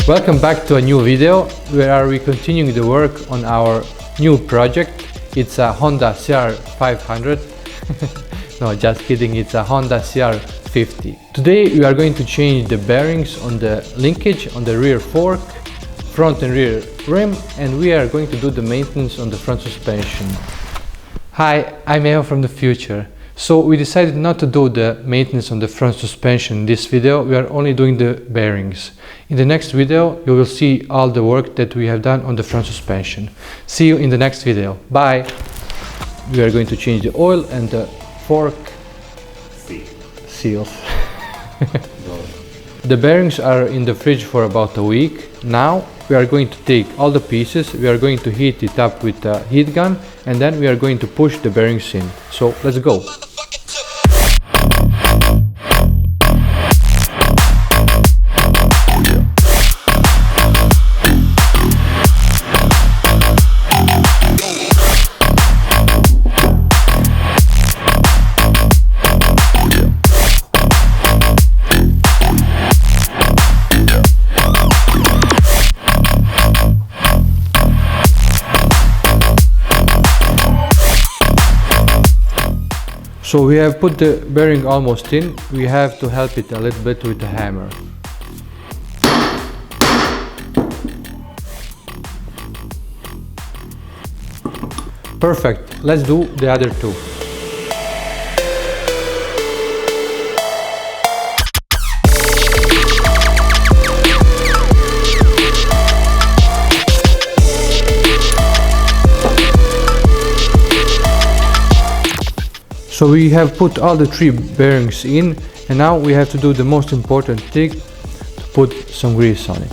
Welcome back to a new video where we are continuing the work on our new project. It's a Honda CR500. No, just kidding, it's a Honda CR50. Today we are going to change the bearings on the linkage on the rear fork, front and rear rim, and we are going to do the maintenance on the front suspension. Hi, I'm Eva from the future. So we decided not to do the maintenance on the front suspension in this video. We are only doing the bearings. In the next video you will see all the work that we have done on the front suspension. See you in the next video. Bye! We are going to change the oil and the fork seals. The bearings are in the fridge for about a week. Now we are going to take all the pieces, we are going to heat it up with a heat gun, and then we are going to push the bearings in. So let's go. So we have put the bearing almost in. We have to help it a little bit with the hammer. Perfect. Let's do the other two. So we have put all the three bearings in, and now we have to do the most important thing, to put some grease on it.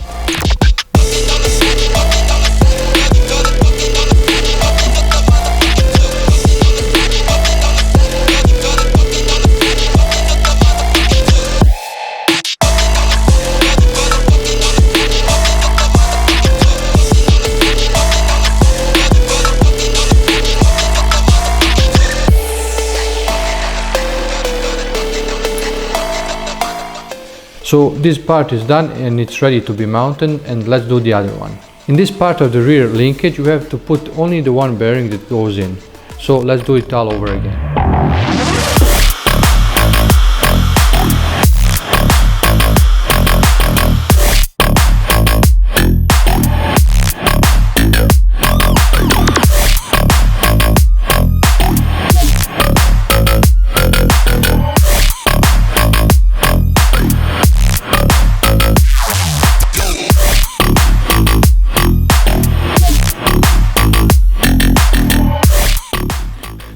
So this part is done and it's ready to be mounted, and let's do the other one. In this part of the rear linkage you have to put only the one bearing that goes in. So let's do it all over again.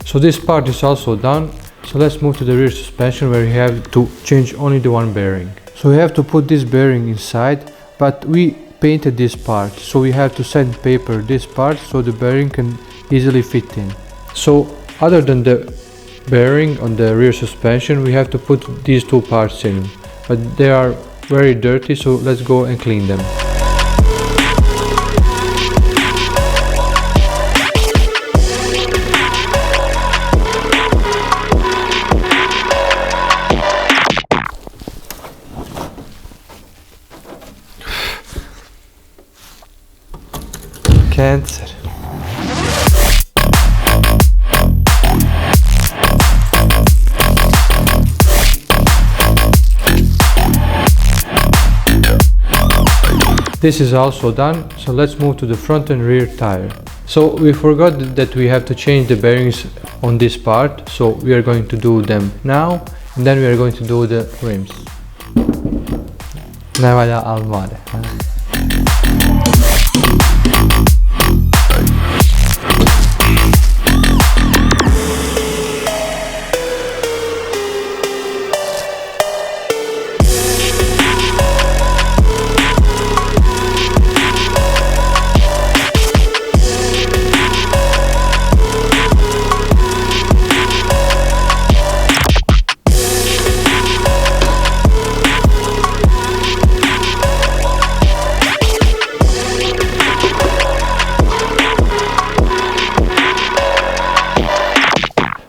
So this part is also done. So let's move to the rear suspension, where you have to change only the one bearing. So we have to put this bearing inside, but we painted this part, so we have to sandpaper this part so the bearing can easily fit in. So other than the bearing on the rear suspension, we have to put these two parts in, but they are very dirty, so let's go and clean them. Cancer. This is also done, so let's move to the front and rear tire. So we forgot that we have to change the bearings on this part, so we are going to do them now, and then we are going to do the rims. Ne vada almare.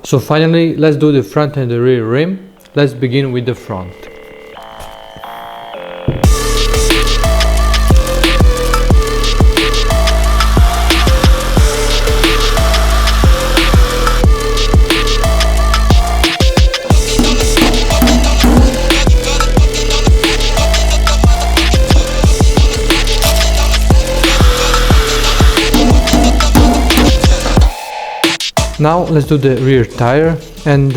So finally, let's do the front and the rear rim. Let's begin with the front. Now let's do the rear tire, and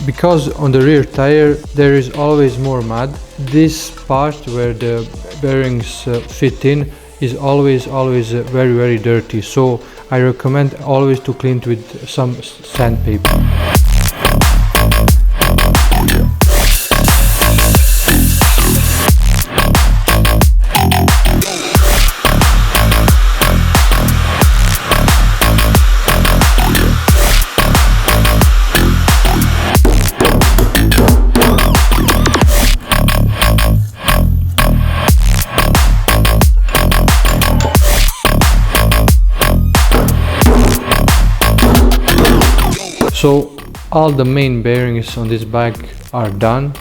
because on the rear tire there is always more mud, this part where the bearings fit in is always very dirty, so I recommend always to clean it with some sandpaper. So all the main bearings on this bike are done.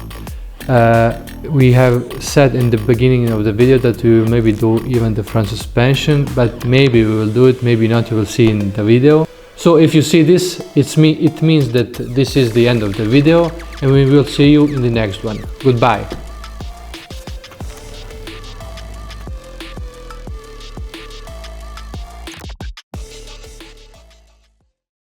We have said in the beginning of the video that we will maybe do even the front suspension, but maybe we will do it, maybe not, you will see in the video. So if you see this, it means that this is the end of the video, and we will see you in the next one. Goodbye.